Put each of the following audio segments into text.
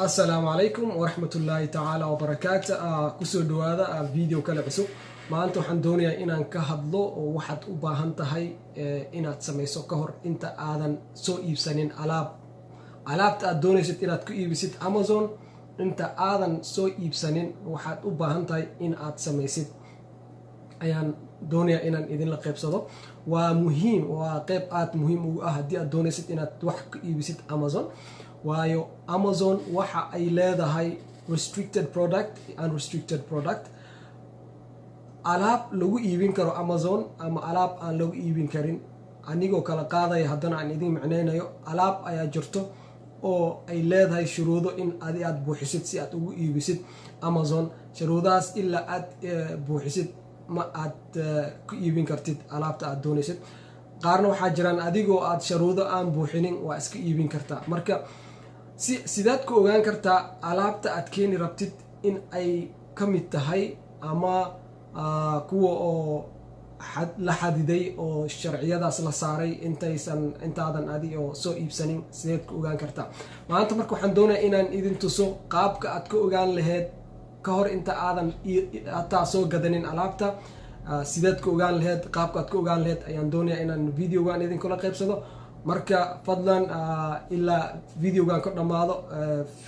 السلام عليكم ورحمة الله تعالى وبركاته كسو دوادا فيديو كلا عسو ما أنتو حندونيا إنان كهدلو وواحد أباهنتهاي إنات سميسو كهر إنت آذن سو إيبسانين ألاب تأدونيست إنات كو إيبسيت أمازون إنت آذن سو إيبسانين وواحد أباهنتهاي إنات سميسيت ayaan doonaya inaan idin la qaybsado waa muhiim waa qayb aad muhiim ugu ah haddii aad doonaysid inaad wax ka iibisid Amazon waayo Amazon waxa ay leedahay restricted product unrestricted product alaab lagu iibin karo Amazon ama alaab aan lagu iibin karin anigoo kala qaadaya haddana aan idin macnaynayo alaab ayaa jirto oo ay leedahay shuruudo in aad buuxisid si aad ugu iibisid Amazon shuruudaas ilaa aad buuxisid ma aad ku iibin kartid alaabta aad doonaysid qaarna waxaa jiraan adigoo aad sharuudo aan buuxinin waa iska iibin kartaa marka sidaad ku ogaan kartaa alaabta aad keeni rabtid in ay ka mid tahay ama kuwa oo la xadiday oo sharciyadaas la saaray intaadan adiga oo soo iibsanin sideed ku ogaan kartaa maanta marka waxaan doonayaa inaan idin tuso qaabka aad ka ogaan lahayd ka hor inta aadan hataa soo gadanin alaabta sideed ku ogaan lahayd qaabka aad ka ogaan lahayd ayaan doonayaa inaan videogan idinkula qaybsado marka fadlan ilaa videogan ka dhammaado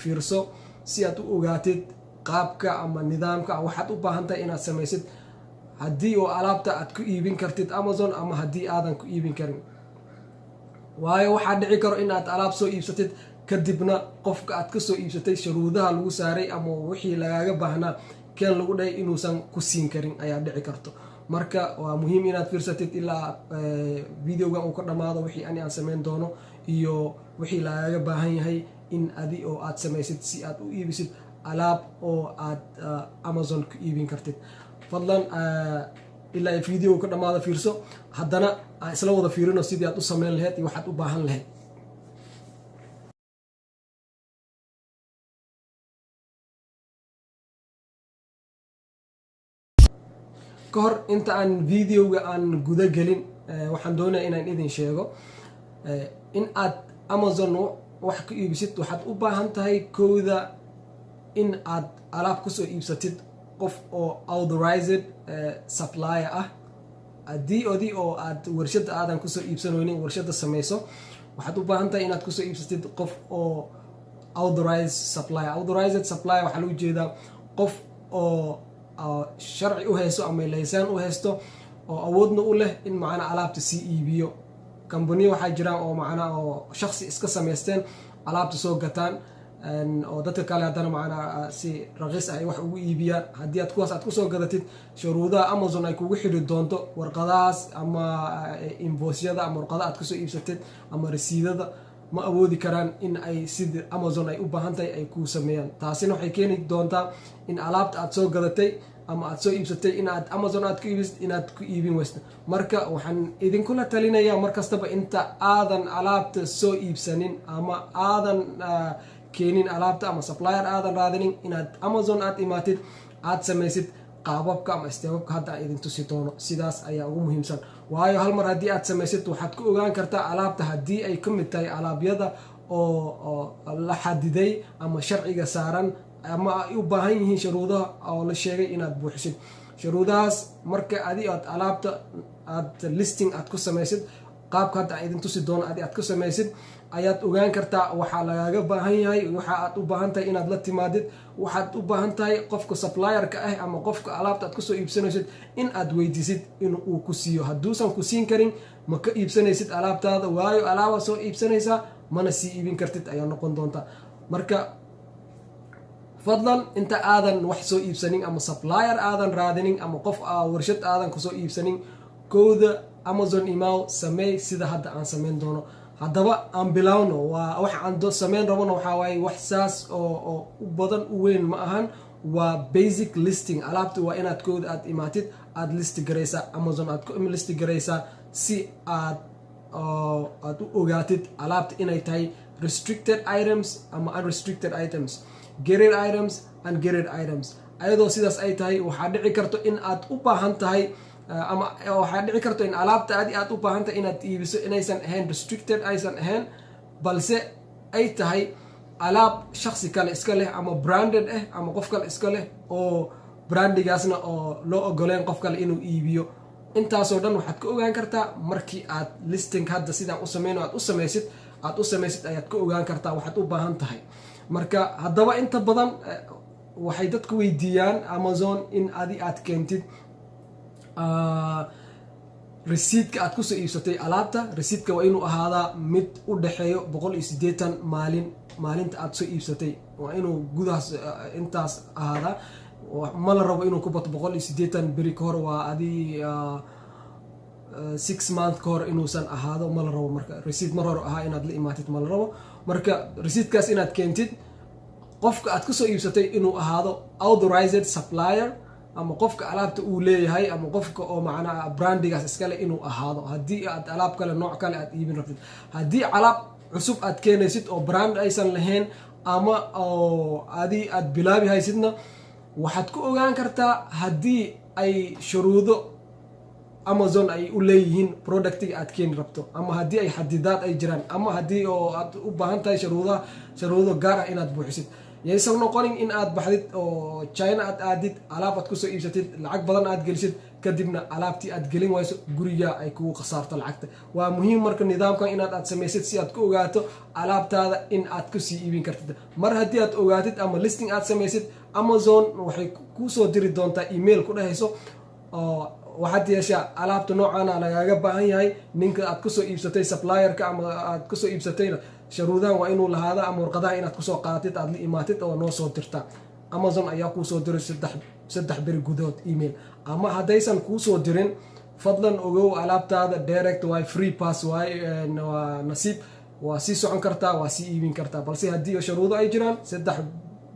fiirso si aad u ogaatid qaabka ama nidaamka waxaad u baahan tahay inaad samaysid haddii oo alaabta aad ku iibin kartid Amazon ama haddii aadan ku iibin karin waayo waxaa dhici karo inaad alaab soo iibsatid kadibna qofka aad ka soo iibsatay shuruudaha lagu saaray ama wixii lagaaga baahnaa keen lagu dhahay inuusan ku siin karin ayaa dhici karto marka waa muhiim inaad fiirsatid ilaa videogan uu ka dhammaado wixii aan samayn doono iyo wixii lagaaga baahan yahay in oo aad samaysid si aad u iibisid alaab oo aad Amazon ku iibin kartid fadlan ilaa video ka dhammaado fiirso haddana aan isla wada fiirino sidii aad u samayn lahayd iyo waxaad u baahan lahayd kahor inta aan videoga aan guda gelin waxaan doonayaa inaan idin sheego in aad Amazon wax ka iibsid waxaad u baahan tahay kooda in aad alaab ku soo iibsatid qof oo authorized supplier ah haddii oo aad warshada aadan ku soo iibsanaynin warshada samayso waxaad u baahan tahay inaad ku soo iibsatid qof oo authorized supplier waxaa lagu jeedaa qof oo sharci u haysto ama laysaan u haysto oo awoodna u leh in macna alaabta sii iibiyo company waxaa jiraan oo macna oo shakhsi iska samaysteen alaabta soo gataan oo dadka kale haddana macna si raqiis ah ay wax ugu iibiyaan haddii aad kuwaas aad ku soo gadatid shuruudaha Amazon ay kugu xidhi doonto warqadahaas ama invoice-yada ama warqadaha aad kusoo iibsatid ama rasiidada ma awoodi karaan in ay sidii Amazon ay u baahan tahay ay ku sameeyaan taasina waxay keeni doontaa in alaabta aad soo gadatay ama aad soo iibsatay in aad Amazon aad ku iibisid inaad ku iibin waysto marka waxaan idinkula talinayaa markastaba inta aadan alaabta soo iibsanin ama aadan keenin alaabta ama supplier aadan raadinin inaad Amazon aad imaatid aad samaysid qaababka ama isteebabka hadda aan idin tusi doono sidaas ayaa ugu muhiimsan waayo hal mar haddii aad samaysid waxaad ku ogaan kartaa alaabta haddii ay ka mid tahay alaabyada oo la xadiday ama sharciga saaran ama ay u baahan yihiin shuruudaha oo la sheegay inaad buuxisid shuruudahaas marka aad alaabta aad listing aad ku samaysid qaabka hadda aan idin tusi doono aad ku samaysid ayaad ogaan kartaa waxaa lagaaga baahan yahay waxa aad u baahan tahay inaad la timaadid waxaad u baahan tahay qofka supplierka ah ama qofka alaabta aad ku soo iibsanaysid in aad weydiisid in uu ku siiyo hadduusan ku siin karin ma ka iibsanaysid alaabtaada waayo alaaba soo iibsanaysaa mana sii iibin kartid ayaa noqon doonta marka fadlan inta aadan wax soo iibsanin ama supplier aadan raadinin ama qof warshad aadan kusoo iibsanin kooda Amazon email sameey sida hadda aan samayn doono haddaba aan bilowno waa wax aan samayn rabno waxaa waaye wax saas oo u badan u weyn ma ahan waa basic listing alaabta waa inaad kooda aad imaatid aad listi garaysaa Amazon aad ku listi garaysaa si aad u ogaatid alaabta inay tahay restricted items ama unrestricted items graded items and graded items ayadoo sidaas ay tahay waxaa dhici karto in aad u baahan tahay ama waxaa dhici karto in alaabta aad u baahan tahay inaad iibiso inaysan ahayn restricted aysan ahayn balse ay tahay alaab shakhsi kale iska leh ama branded ama qof kale iska leh oo brandigaasna oo loo ogoleen qof kale inuu iibiyo. intaasoo dhan waxaad ka ogaan kartaa markii aad listing hadda sidaan u sameyno aad u samaysid ayaad ka ogaan kartaa waxaad u baahan tahay. marka haddaba inta badan waxay dadku weydiiyaan Amazon in aad keentid receiptka aad kusoo iibsatay alaabta. receiptka waa inuu ahaadaa mid u dhexeeyo 180 maalinta aad soo iibsatay, waa inuu gudahaas intaas ahaadaa. ma la rabo inuu ku bato 180 beri ka hor, waa adii 6 month ka hor inuusan ahaado ma la rabo. marka receipt mar hore ahaa inaad la imaatid ma la rabo. marka receiptkaas inaad keentid, qofka aad kusoo iibsatay inuu ahaado authorized supplier, ama qofka alaabta uu leeyahay, ama qofka oo macnaha brandigaas iskale inuu ahaado. haddii aad alaab kale nooc kale aad iibin rabtid, haddii alaab cusub aad keenaysid oo brand aysan lahayn ama oo adii aad bilaabi haysidna, waxaad ku ogaan kartaa haddii ay shuruudo Amazon ay u leeyihiin productiga aad keeni rabto, ama haddii ay xadidaad ay jiraan, ama haddii oo aad u baahan tahay shuruudo gaar ah inaad buuxisid. yaysan noqonin in aad baxdid oo China aad aadid, alaab aad kusoo iibsatid, lacag badan aad gelisid, kadibna alaabtii aad gelin wayso guriga ay kugu khasaarto lacagta. waa muhiim marka nidaamkan inaad samaysid si aad ku ogaato alaabtaada in aad kusii iibin kartid. mar haddii aad ogaatid ama listing aad samaysid, Amazon waxay kusoo diri doontaa email ku dhahayso waxaad yeeshaa alaabta noocaana lagaaga baahan yahay, ninka aad kusoo iibsatay supplierka ama aad kusoo iibsatayna sharuudahan waa inuu lahaada, ama warqadaha inaad kusoo qaadatid aad la imaatid oo noo soo dirtaa. Amazon ayaa kuusoo diray 3 beri gudahood email. ama haddaysan kuusoo dirin, fadlan ogow alaabtaada direct waa free pass waa nasiib, waa sii socon kartaa, waa sii iibin kartaa. balse haddii sharuudo ay jiraan 3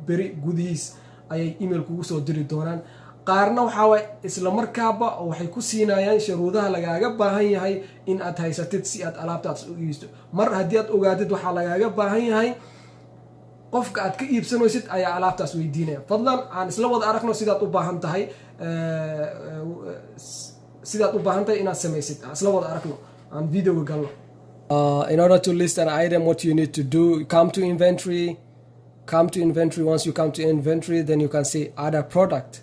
beri gudihiis ayay email kugu soo diri doonaan. qaarna waxaa waay isla markaaba waxay ku siinayaan sharuudaha lagaaga baahan yahay in aad haysatid si aad alaabtaas u iibsato. mar haddii aad ogaatid waxaa lagaaga baahan yahay, qofka aad ka iibsanaysid ayaa alaabtaas weydiinaya. fadlan aan isla wada aragno sidaad u baahan tahay inaad samaysid. aan isla wada aragno, aan videoga galno. In order to list an item, what you need to do, come to inventory. Once you come to inventory, then you can say add a product.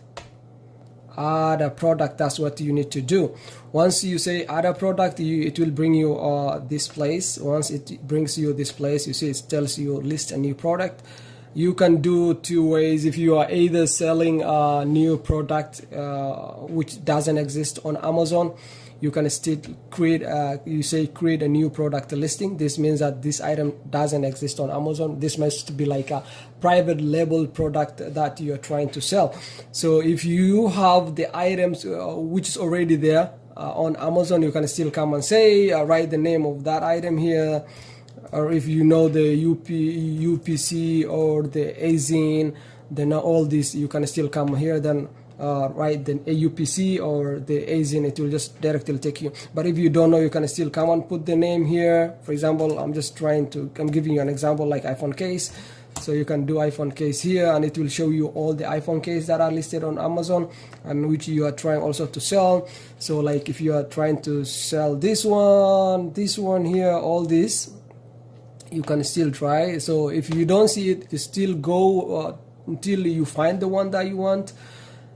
That's what you need to do. Once you say add a product, it will bring you this place. Once it brings you this place, you see it tells you list a new product. You can do 2 ways. If you are either selling a new product which doesn't exist on Amazon, you can still create a new product listing. This means that this item doesn't exist on Amazon. This must be like a private label product that you're trying to sell. So if you have the items which is already there on Amazon, you can still come and say write the name of that item here, or if you know the UPC or the AZIN, then all this you can still come here, then write the AUPC or the AZIN, it will just directly take you. But if you don't know, you can still come and put the name here. For example, I'm giving you an example like iPhone case. So you can do iPhone case here, and it will show you all the iPhone case that are listed on Amazon and which you are trying also to sell. So like if you are trying to sell this one here, all this, you can still try. So if you don't see it, you still go until you find the one that you want,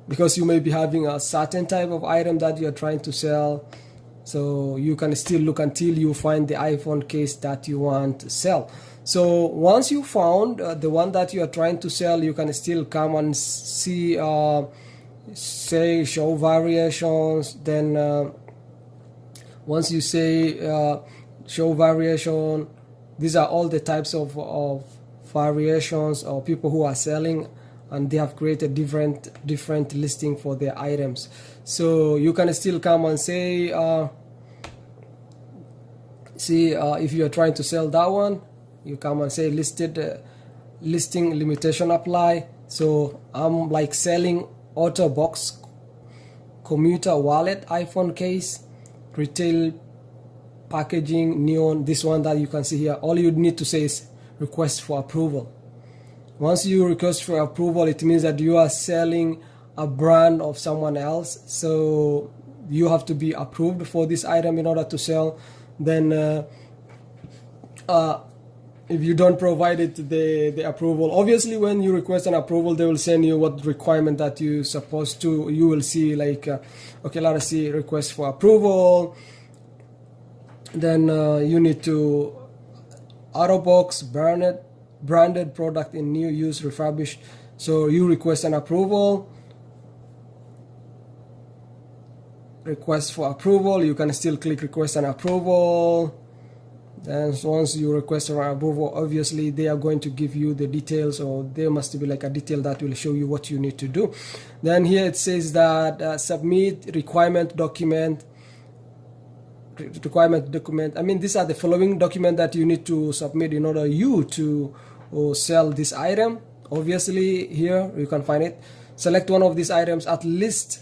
because you may be having a certain type of item that you're trying to sell. So you can still look until you find the iPhone case that you want to sell. So once you found the one that you are trying to sell, you can still come and see, say show variations. Then once you say show variation, these are all the types of variations or people who are selling, and they have created different listing for their items. So you can still come and say if you are trying to sell that one, you come and say listing limitation apply. So I'm like selling OtterBox commuter wallet, iPhone case, retail packaging, neon, this one that you can see here. All you need to say is request for approval. Once you request for approval, it means that you are selling a brand of someone else, so you have to be approved for this item in order to sell. Then if you don't provide it the approval. Obviously, when you request an approval, they will send you what requirement that you supposed to. You will see like, okay, let us see request for approval. Then you need to OtterBox branded product in new use refurbished. So you request an approval. Request for approval. You can still click request an approval. And once you request an approval, obviously they are going to give you the details, or there must be like a detail that will show you what you need to do. Then here it says that submit requirement document. I mean, these are the following document that you need to submit in order you to sell this item. Obviously here you can find it. Select one of these items, at least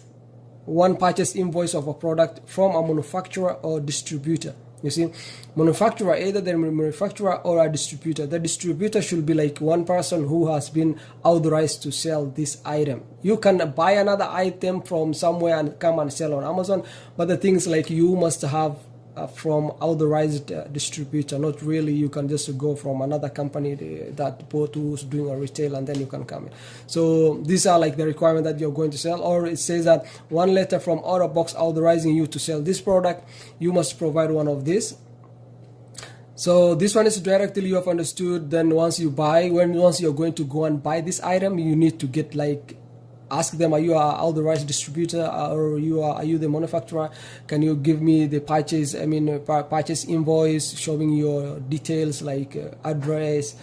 one purchase invoice of a product from a manufacturer or distributor. You see, manufacturer, either the manufacturer or a distributor. The distributor should be like one person who has been authorized to sell this item. You can buy another item from somewhere and come and sell on Amazon, but the things like you must have from authorized distributor. Not really you can just go from another company that bought who's doing a retail and then you can come in. So these are like the requirement that you're going to sell. Or it says that one letter from OtterBox authorizing you to sell this product. You must provide one of these. So this one is directly you have understood. Then once you buy, once you're going to go and buy this item, you need to get like, ask them, are you an authorized distributor, or are you the manufacturer? Can you give me the purchase, purchase invoice showing your details like address,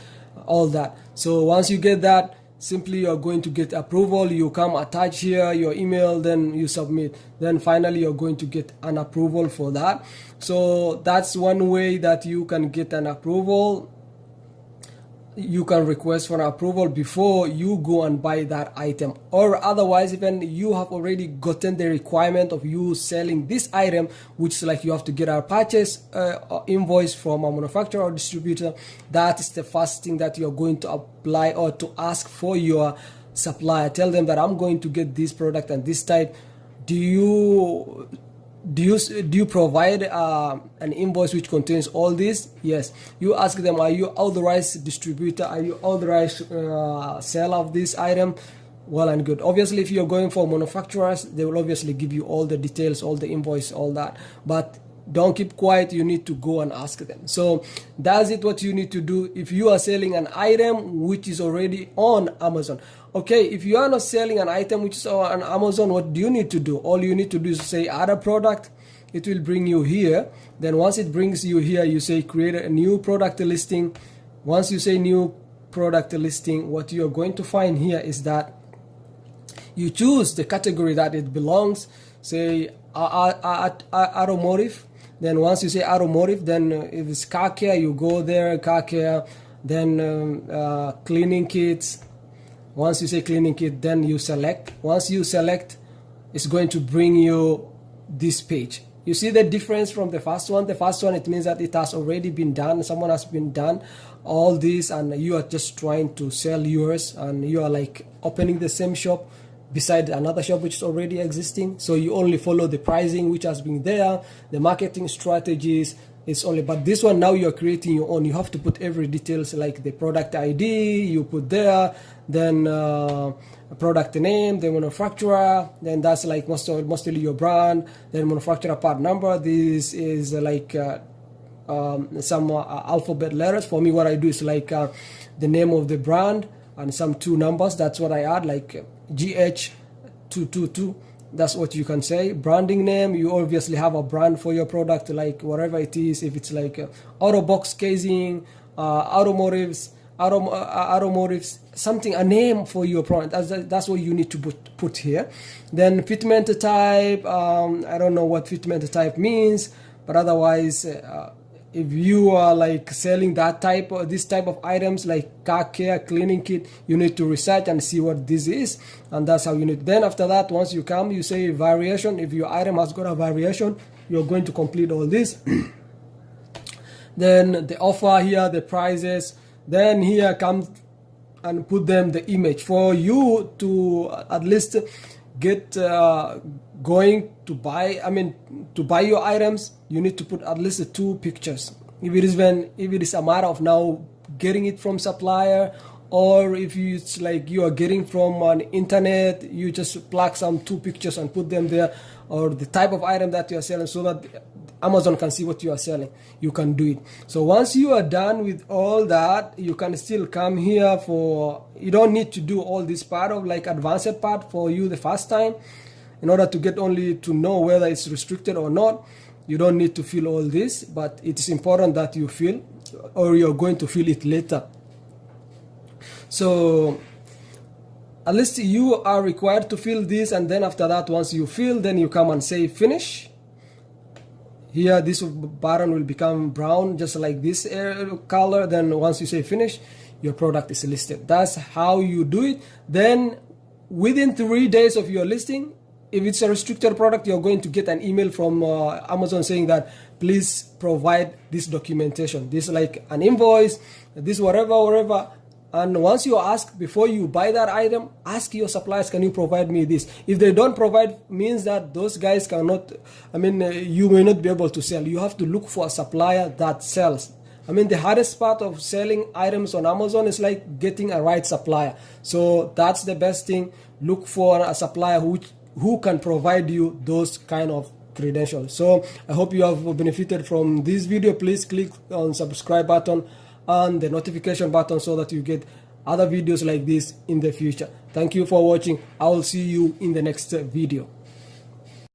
all that. So once you get that, simply you're going to get approval. You come attach here your email, then you submit. Then finally you're going to get an approval for that. So that's one way that you can get an approval. You can request for an approval before you go and buy that item, or otherwise even you have already gotten the requirement of you selling this item, which is like you have to get a purchase invoice from a manufacturer or distributor. That is the first thing that you're going to apply or to ask for your supplier. Tell them that I'm going to get this product and this type. Do you provide an invoice which contains all this? Yes. You ask them, are you authorized distributor? Are you authorized seller of this item? Well and good. Obviously, if you're going for manufacturers, they will obviously give you all the details, all the invoice, all that. But don't keep quiet. You need to go and ask them. So that's it, what you need to do if you are selling an item which is already on Amazon. Okay, if you are not selling an item which is on Amazon, what do you need to do? All you need to do is say add a product. It will bring you here. Then once it brings you here, you say create a new product listing. Once you say new product listing, what you're going to find here is that you choose the category that it belongs. Say automotive. Then once you say automotive, then if it's car care, you go there, car care. Then cleaning kits. Once you say cleaning kit, then you select. Once you select, it's going to bring you this page. You see the difference from the first one? The first one, it means that it has already been done. Someone has been done all this and you are just trying to sell yours, and you are like opening the same shop beside another shop which is already existing. So you only follow the pricing which has been there, the marketing strategies. It's only, but this one now you're creating your own. You have to put every details like the product ID you put there, then product name, the manufacturer, then that's like mostly your brand, then manufacturer part number. This is like some alphabet letters. For me, what I do is like the name of the brand and some 2 numbers. That's what I add, like GH222. That's what you can say. Branding name, you obviously have a brand for your product, like whatever it is. If it's like OtterBox casing, automotives, something, a name for your product. That's what you need to put here. Then fitment type, I don't know what fitment type means, but otherwise, if you are like selling that type or this type of items like car care, cleaning kit, you need to research and see what this is, and that's how you need. Then after that, once you come, you say variation. If your item has got a variation, you're going to complete all this. Then the offer here, the prices. Then here comes and put them the image for you to at least get going to buy. To buy your items, you need to put at least 2 pictures. If it is a matter of now getting it from supplier, or if it's like you are getting from an internet, you just plug some 2 pictures and put them there, or the type of item that you are selling so that Amazon can see what you are selling, you can do it. So once you are done with all that, you can still come here for, you don't need to do all this part of like advanced part for you the first time. In order to get only to know whether it's restricted or not, you don't need to fill all this, but it is important that you fill, or you're going to fill it later. So at least you are required to fill this, and then after that, once you fill, then you come and say finish. Here this button will become brown just like this color. Then once you say finish, your product is listed. That's how you do it. Then within 3 days of your listing, if it's a restricted product, you're going to get an email from Amazon saying that please provide this documentation. This is like an invoice, this whatever. And once you ask, before you buy that item, ask your suppliers, can you provide me this? If they don't provide, means that those guys cannot, you may not be able to sell. You have to look for a supplier that sells. The hardest part of selling items on Amazon is like getting a right supplier. So that's the best thing. Look for a supplier who can provide you those kind of credentials. So I hope you have benefited from this video. Please click on subscribe button and the notification button so that you get other videos like this in the future. Thank you for watching. I will see you in the next video.